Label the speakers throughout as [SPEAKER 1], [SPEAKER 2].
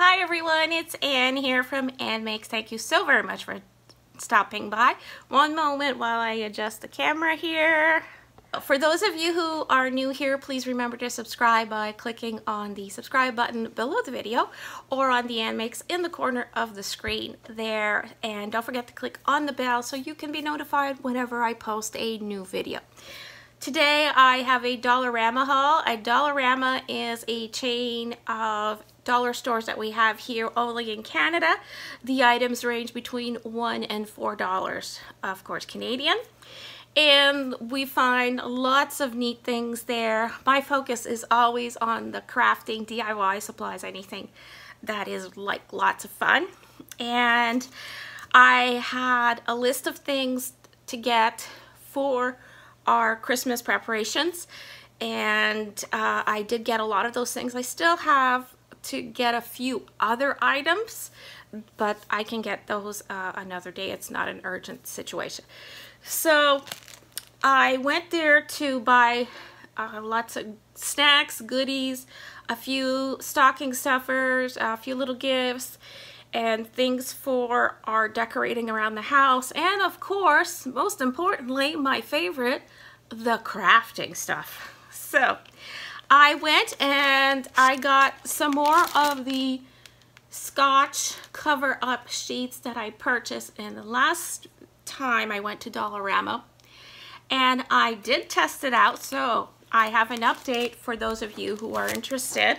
[SPEAKER 1] Hi everyone, it's Ann here from Ann Makes. Thank you so very much for stopping by. One moment while I adjust the camera here. For those of you who are new here, please remember to subscribe by clicking on the subscribe button below the video or on the Ann Makes in the corner of the screen there. And don't forget to click on the bell so you can be notified whenever I post a new video. Today I have a Dollarama haul. A Dollarama is a chain of dollar stores that we have here only in Canada. The items range between $1 and $4, of course Canadian. And we find lots of neat things there. My focus is always on the crafting, DIY supplies, anything that is like lots of fun. And I had a list of things to get for our Christmas preparations, and I did get a lot of those things. I still have to get a few other items, but I can get those another day. It's not an urgent situation. So I went there to buy lots of snacks, goodies, a few stocking stuffers, a few little gifts, and things for our decorating around the house. And of course, most importantly, my favorite, the crafting stuff. So I went and I got some more of the Scotch cover-up sheets that I purchased in the last time I went to Dollarama. And I did test it out, so I have an update for those of you who are interested.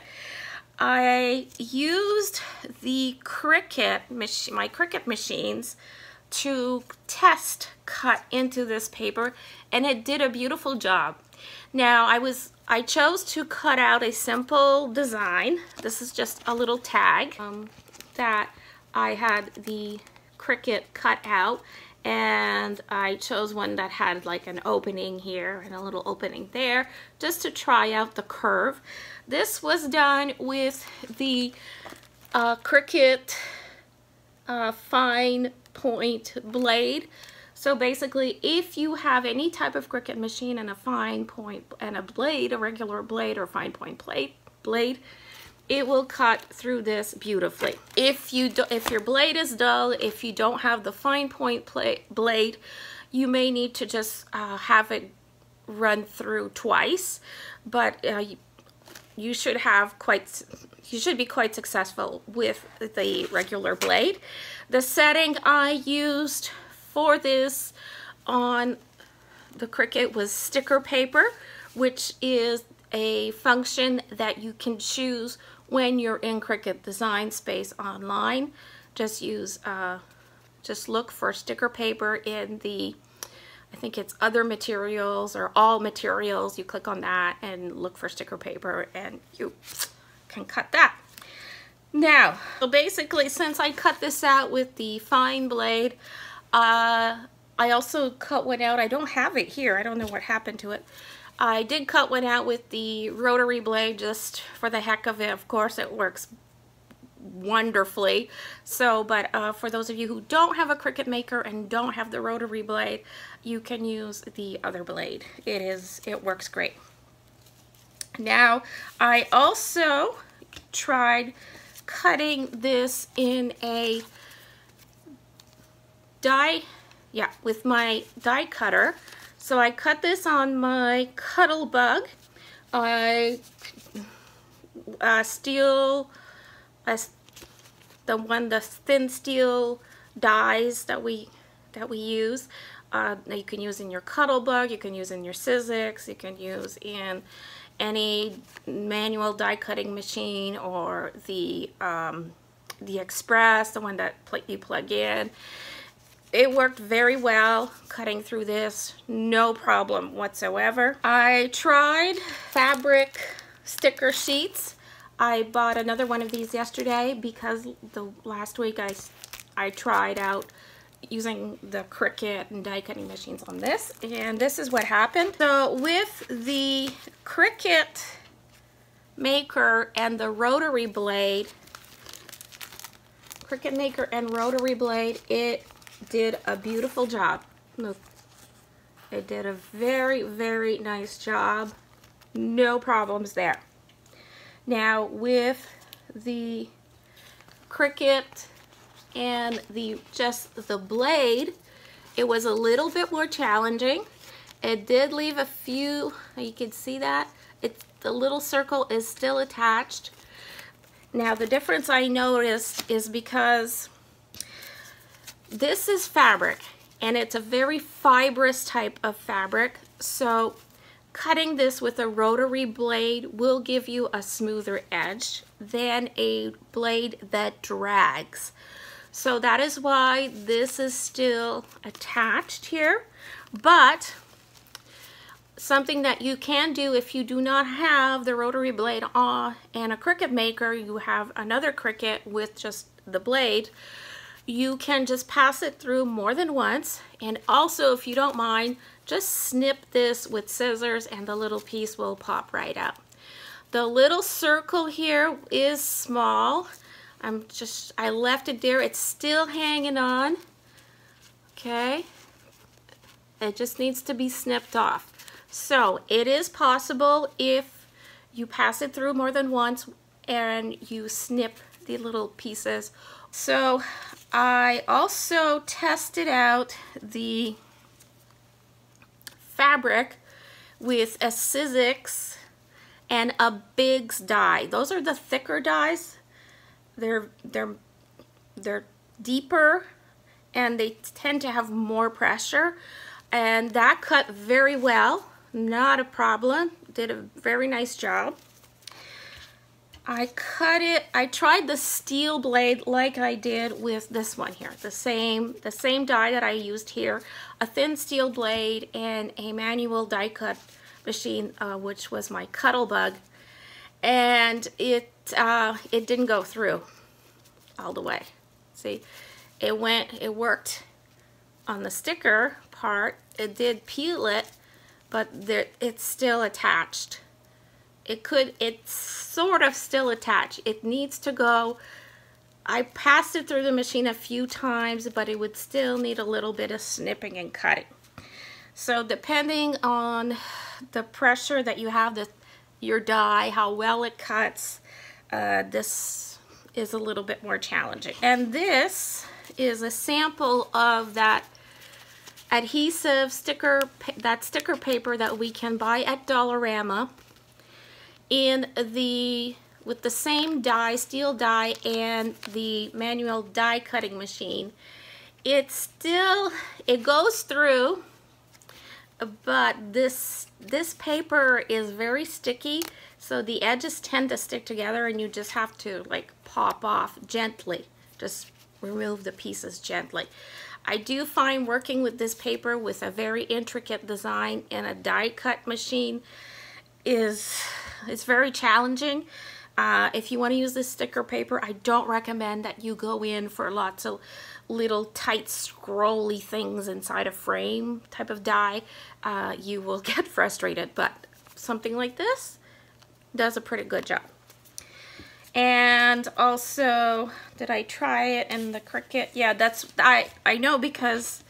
[SPEAKER 1] I used the my Cricut machines to test cut into this paper, and it did a beautiful job. Now I chose to cut out a simple design. This is just a little tag that I had the Cricut cut out, and I chose one that had like an opening here and a little opening there just to try out the curve. This was done with the Cricut fine point blade. So basically, if you have any type of Cricut machine and a fine point and a blade, a regular blade or fine point blade, it will cut through this beautifully. If your blade is dull, if you don't have the fine point blade, you may need to just have it run through twice, but you should be quite successful with the regular blade. The setting I used for this on the Cricut was sticker paper, which is a function that you can choose when you're in Cricut Design Space online. Just look for sticker paper in the, I think it's other materials or all materials. You click on that and look for sticker paper and you can cut that. Now, so basically, since I cut this out with the fine blade, I also cut one out. I don't have it here. I don't know what happened to it. I did cut one out with the rotary blade just for the heck of it. Of course, it works wonderfully. So, but for those of you who don't have a Cricut Maker and don't have the rotary blade, you can use the other blade. It works great. Now, I also tried cutting this in a with my die cutter. So I cut this on my Cuttlebug. The thin steel dies that we use. You can use in your Cuttlebug, you can use in your Sizzix, you can use in any manual die cutting machine, or the Express, the one that you plug in. It worked very well cutting through this, no problem whatsoever. I tried fabric sticker sheets. I bought another one of these yesterday because the last week I tried out using the Cricut and die cutting machines on this, and this is what happened. So with the Cricut Maker and the rotary blade, it did a beautiful job. Look, it did a very, very nice job. No problems there. Now with the Cricut and just the blade, it was a little bit more challenging. It did leave a few, you can see that. The little circle is still attached. Now the difference I noticed is because this is fabric and it's a very fibrous type of fabric, so cutting this with a rotary blade will give you a smoother edge than a blade that drags. So that is why this is still attached here. But something that you can do if you do not have the rotary blade on and a Cricut maker, you have another Cricut with just the blade, you can just pass it through more than once. And also, if you don't mind, just snip this with scissors and the little piece will pop right out. The little circle here is small. I left it there. It's still hanging on. Okay. It just needs to be snipped off. So it is possible if you pass it through more than once and you snip the little pieces. So I also tested out the fabric with a Sizzix and a Biggs die. Those are the thicker dies. They're deeper and they tend to have more pressure, and that cut very well, not a problem. Did a very nice job. I tried the steel blade like I did with this one here, the same die that I used here, a thin steel blade and a manual die cut machine, which was my Cuttlebug, and it didn't go through all the way. See, it worked on the sticker part. It did peel it, but it's still attached. It's sort of still attached. It needs to go. I passed it through the machine a few times, but it would still need a little bit of snipping and cutting. So depending on the pressure that you have, your die, how well it cuts, this is a little bit more challenging. And this is a sample of that adhesive sticker paper that we can buy at Dollarama with the same die, steel die, and the manual die cutting machine. It goes through, but this paper is very sticky, so the edges tend to stick together and you just have to like pop off gently. Just remove the pieces gently. I do find working with this paper with a very intricate design in a die cut machine is very challenging. If you want to use this sticker paper, I don't recommend that you go in for lots of little tight scrolly things inside a frame type of die. You will get frustrated, but something like this does a pretty good job. And also, did I try it in the Cricut? Yeah, I know, because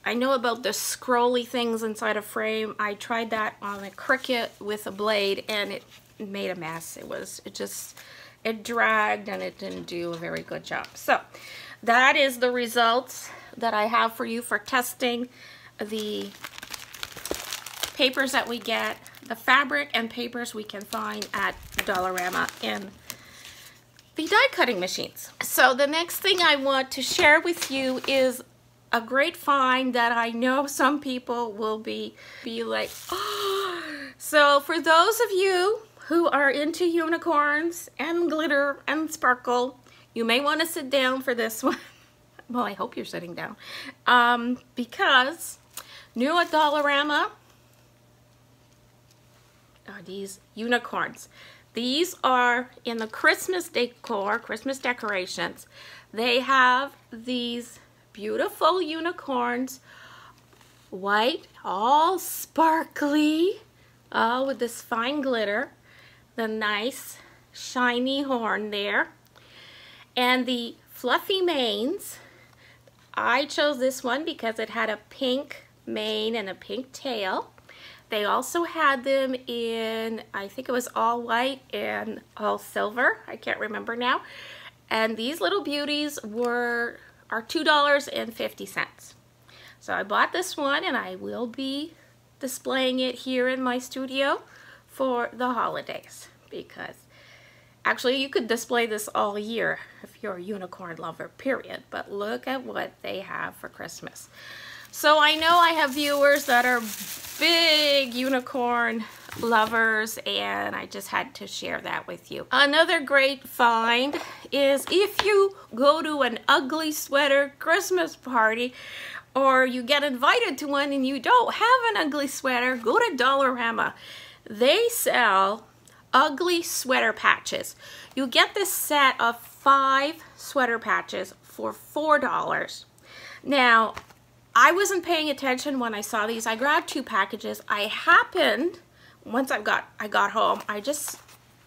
[SPEAKER 1] I know about the scrolly things inside a frame. I tried that on a Cricut with a blade and it made a mess. It dragged and it didn't do a very good job. So that is the results that I have for you for testing the papers that we get, the fabric and papers we can find at Dollarama in the die cutting machines. So the next thing I want to share with you is a great find that I know some people will be like, oh. So for those of you who are into unicorns and glitter and sparkle, you may want to sit down for this one. Well, I hope you're sitting down, because new at Dollarama are these unicorns. These are in the Christmas decor, Christmas decorations. They have these beautiful unicorns, white, all sparkly, with this fine glitter, the nice shiny horn there, and the fluffy manes. I chose this one because it had a pink mane and a pink tail. They also had them in, I think it was all white and all silver, I can't remember now. And these little beauties are $2.50. So I bought this one, and I will be displaying it here in my studio for the holidays, because actually you could display this all year if you're a unicorn lover, period. But look at what they have for Christmas. So I know I have viewers that are big unicorn lovers, and I just had to share that with you. Another great find is if you go to an ugly sweater Christmas party, or you get invited to one and you don't have an ugly sweater, go to Dollarama. They sell ugly sweater patches. You get this set of 5 sweater patches for $4. Now, I wasn't paying attention when I saw these. I grabbed 2 packages. I happened, once I got home, I just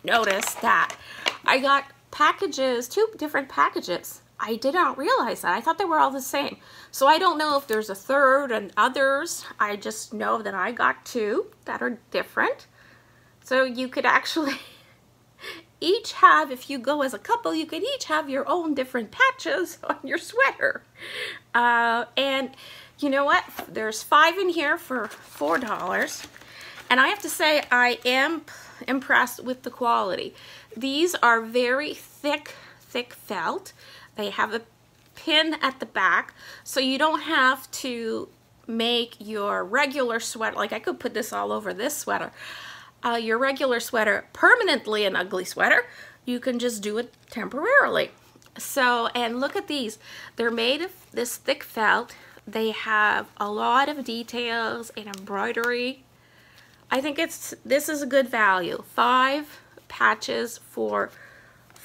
[SPEAKER 1] noticed that I got packages, 2 different packages. I did not realize that. I thought they were all the same. So I don't know if there's a third and others. I just know that I got 2 that are different. So you could actually each have, if you go as a couple, you could each have your own different patches on your sweater. And you know what? There's 5 in here for $4. And I have to say, I am impressed with the quality. These are very thick felt. They have a pin at the back, so you don't have to make your regular sweater, like I could put this all over this sweater, your regular sweater permanently an ugly sweater. You can just do it temporarily. So, and look at these. They're made of this thick felt. They have a lot of details and embroidery. I think this is a good value. 5 patches for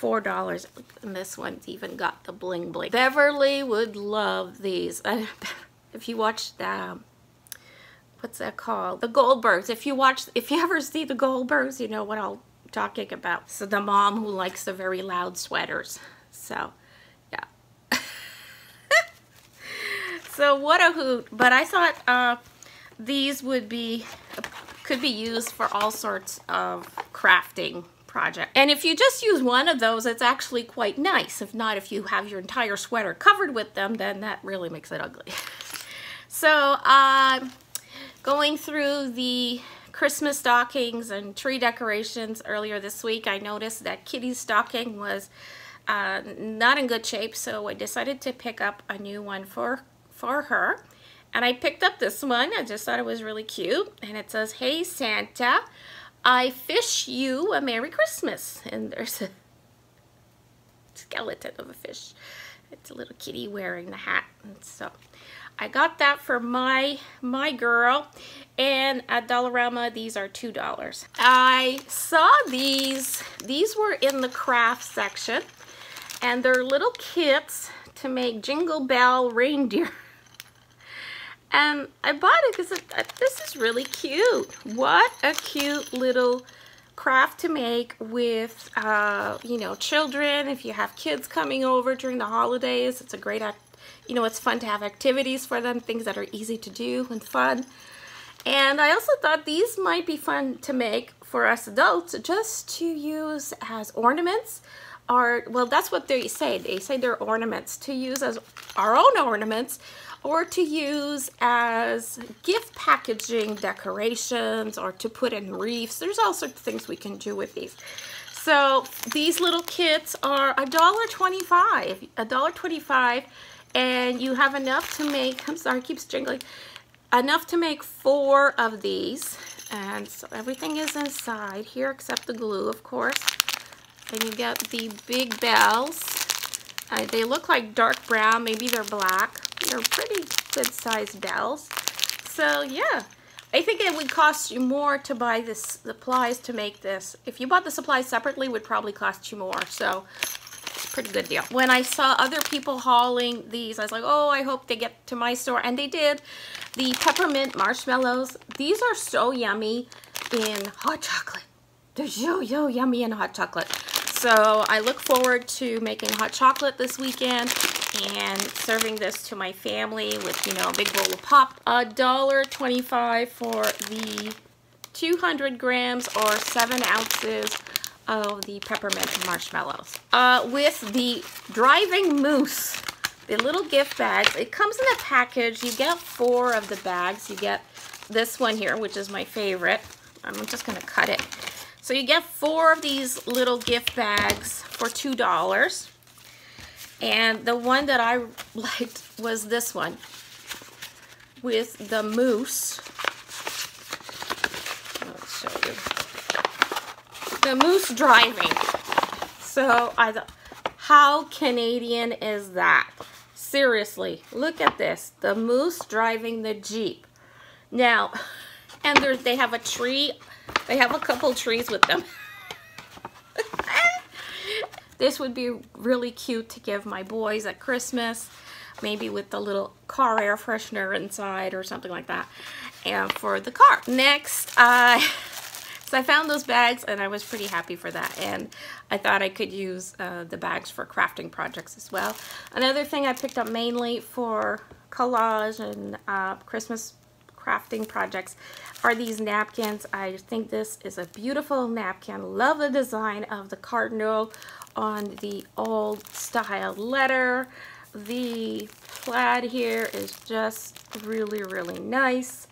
[SPEAKER 1] $4. And this one's even got the bling bling. Beverly would love these. If you watch the, what's that called? The Goldbergs. If you ever see the Goldbergs, you know what I'm talking about. So the mom who likes the very loud sweaters. So, yeah. So what a hoot. But I thought these could be used for all sorts of crafting project. And if you just use one of those, it's actually quite nice. If not, if you have your entire sweater covered with them, then that really makes it ugly. So going through the Christmas stockings and tree decorations earlier this week, I noticed that Kitty's stocking was not in good shape, so I decided to pick up a new one for her. And I picked up this one. I just thought it was really cute. And it says, "Hey Santa, I fish you a Merry Christmas." And there's a skeleton of a fish. It's a little kitty wearing the hat. And so I got that for my girl. And at Dollarama, these are $2. I saw these. These were in the craft section. And they're little kits to make Jingle Bell reindeer. And I bought it because this is really cute. What a cute little craft to make with, you know, children. If you have kids coming over during the holidays, it's a great, you know, it's fun to have activities for them, things that are easy to do and fun. And I also thought these might be fun to make for us adults, just to use as ornaments. Or, well, that's what they say. They say they're ornaments, to use as our own ornaments, or to use as gift packaging decorations, or to put in wreaths. There's all sorts of things we can do with these. So these little kits are $1.25. $1.25, and you have enough to make, I'm sorry, it keeps jingling, enough to make 4 of these. And so everything is inside here except the glue, of course. And you get the big bells. They look like dark brown, maybe they're black. They're pretty good sized bells. So yeah, I think it would cost you more to buy the supplies to make this. If you bought the supplies separately, it would probably cost you more. So it's a pretty good deal. When I saw other people hauling these, I was like, oh, I hope they get to my store. And they did. The peppermint marshmallows, these are so yummy in hot chocolate. They're so yummy in hot chocolate. So I look forward to making hot chocolate this weekend and serving this to my family with, you know, a big bowl of pop. $1.25 for the 200 grams or 7 ounces of the peppermint marshmallows. With the driving moose, the little gift bags, it comes in a package. You get 4 of the bags. You get this one here, which is my favorite. I'm just gonna cut it. So you get 4 of these little gift bags for $2. And the one that I liked was this one with the moose. I'll show you. The moose driving. So I thought, how Canadian is that? Seriously, look at this. The moose driving the Jeep. Now, and they have a tree. They have a couple trees with them. This would be really cute to give my boys at Christmas, maybe with the little car air freshener inside or something like that, and for the car. Next, so I found those bags and I was pretty happy for that, and I thought I could use the bags for crafting projects as well. Another thing I picked up mainly for collage and Christmas crafting projects are these napkins. I think this is a beautiful napkin. Love the design of the cardinal on the old style letter. The plaid here is just really, really nice.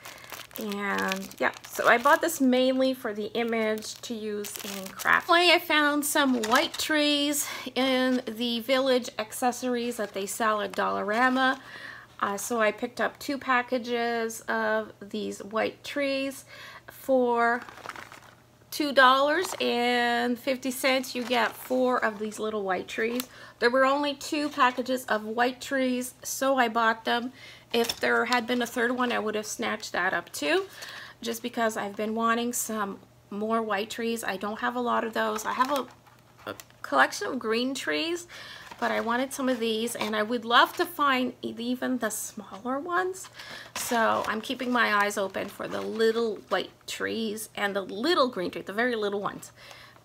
[SPEAKER 1] And yeah, so I bought this mainly for the image to use in craft. Finally, I found some white trees in the village accessories that they sell at Dollarama. So I picked up 2 packages of these white trees for $2.50. You get 4 of these little white trees. There were only 2 packages of white trees, so I bought them. If there had been a 3rd one, I would have snatched that up too, just because I've been wanting some more white trees. I don't have a lot of those. I have a collection of green trees, but I wanted some of these, and I would love to find even the smaller ones. So I'm keeping my eyes open for the little white trees and the little green trees, the very little ones,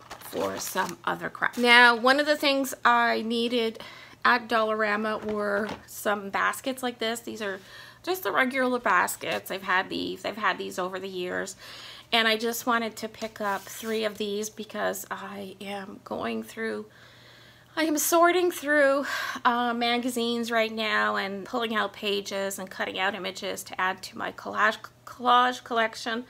[SPEAKER 1] for some other craft. Now, one of the things I needed at Dollarama were some baskets like this. These are just the regular baskets. I've had these over the years. And I just wanted to pick up 3 of these because I am sorting through magazines right now and pulling out pages and cutting out images to add to my collage collection,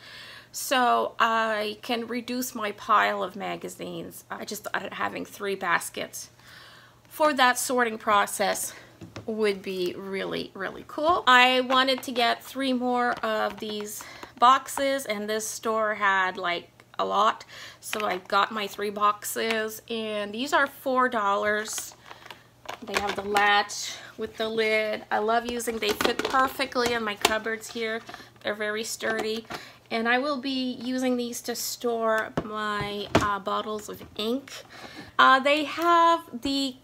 [SPEAKER 1] so I can reduce my pile of magazines. I just thought having 3 baskets for that sorting process would be really, really cool. I wanted to get 3 more of these boxes, and this store had like a lot, so I got my 3 boxes, and these are $4. They have the latch with the lid. I love using, they fit perfectly in my cupboards here. They're very sturdy, and I will be using these to store my bottles of ink. They have the,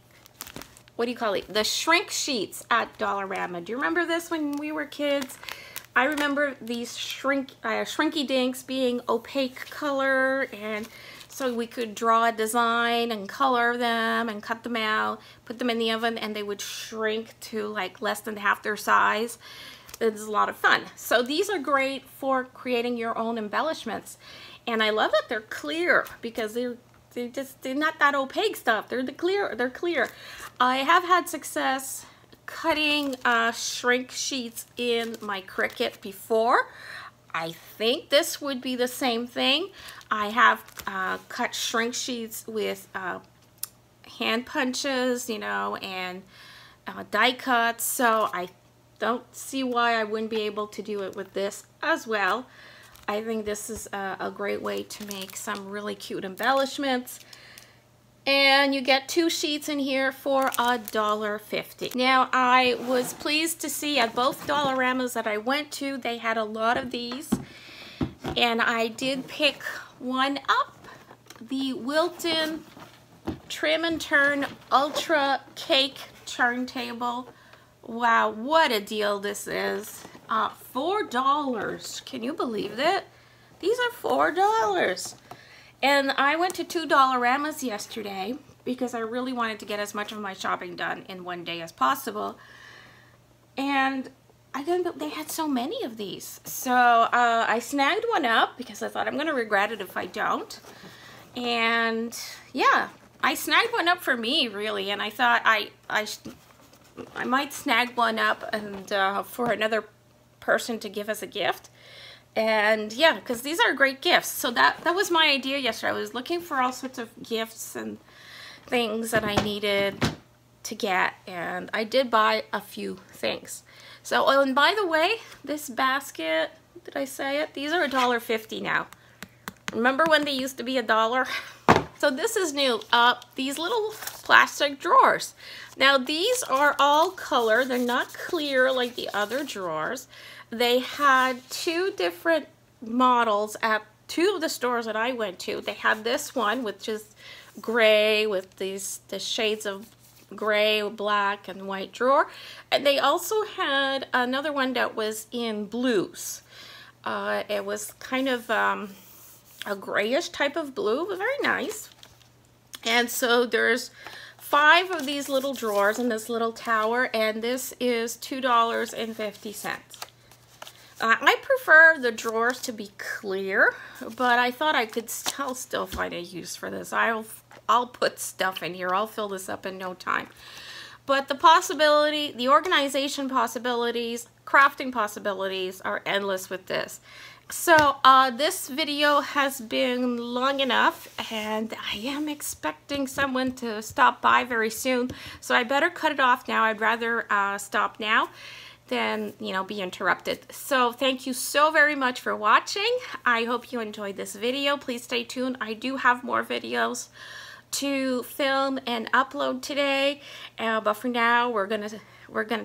[SPEAKER 1] what do you call it, the shrink sheets at Dollarama. Do you remember this when we were kids? I remember these shrinky dinks being opaque color, and so we could draw a design and color them and cut them out, put them in the oven, and they would shrink to like less than half their size. It's a lot of fun. So these are great for creating your own embellishments, and I love that they're clear because they're not that opaque stuff. They're clear. I have had success cutting shrink sheets in my Cricut before. I think this would be the same thing. I have cut shrink sheets with hand punches, you know, and die cuts, so I don't see why I wouldn't be able to do it with this as well. I think this is a great way to make some really cute embellishments. And you get 2 sheets in here for $1.50. Now, I was pleased to see at both Dollaramas that I went to, they had a lot of these. And I did pick one up, the Wilton Trim and Turn Ultra Cake Turntable. Wow, what a deal this is. $4. Can you believe it? These are $4. And I went to 2 Dollaramas yesterday because I really wanted to get as much of my shopping done in one day as possible. And they had so many of these. So I snagged one up because I thought I'm going to regret it if I don't. And yeah, I snagged one up for me, really, and I thought I might snag one up and for another person to give as a gift. And yeah, because these are great gifts. So that was my idea yesterday. I was looking for all sorts of gifts and things that I needed to get, and I did buy a few things. So, oh, and by the way, this basket, did I say it? These are $1.50 now. Remember when they used to be $1? So this is new. These little plastic drawers. Now these are all color. They're not clear like the other drawers. They had two different models at two of the stores that I went to. They had this one, which is gray with the shades of gray, black, and white drawer. And they also had another one that was in blues. It was kind of a grayish type of blue, but very nice. And so there's 5 of these little drawers in this little tower, and this is $2.50. I prefer the drawers to be clear, but I thought I'll still find a use for this. I'll put stuff in here. I'll fill this up in no time. But the organization possibilities, crafting possibilities are endless with this. So this video has been long enough, and I am expecting someone to stop by very soon. So I better cut it off now. I'd rather stop now than, you know, be interrupted. So thank you so very much for watching. I hope you enjoyed this video. Please stay tuned. I do have more videos to film and upload today, but for now we're gonna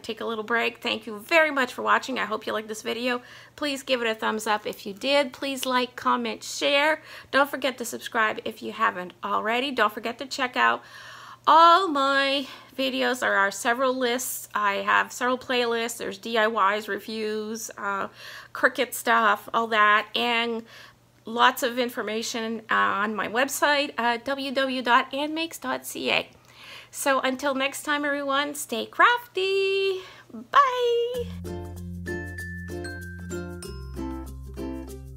[SPEAKER 1] take a little break. Thank you very much for watching. I hope you liked this video. Please give it a thumbs up if you did. Please like, comment, share. Don't forget to subscribe if you haven't already. Don't forget to check out all my videos. There are several lists. I have several playlists. There's DIYs, reviews, Cricut stuff, all that, and lots of information on my website, www.andmakes.ca. So until next time, everyone, stay crafty. Bye.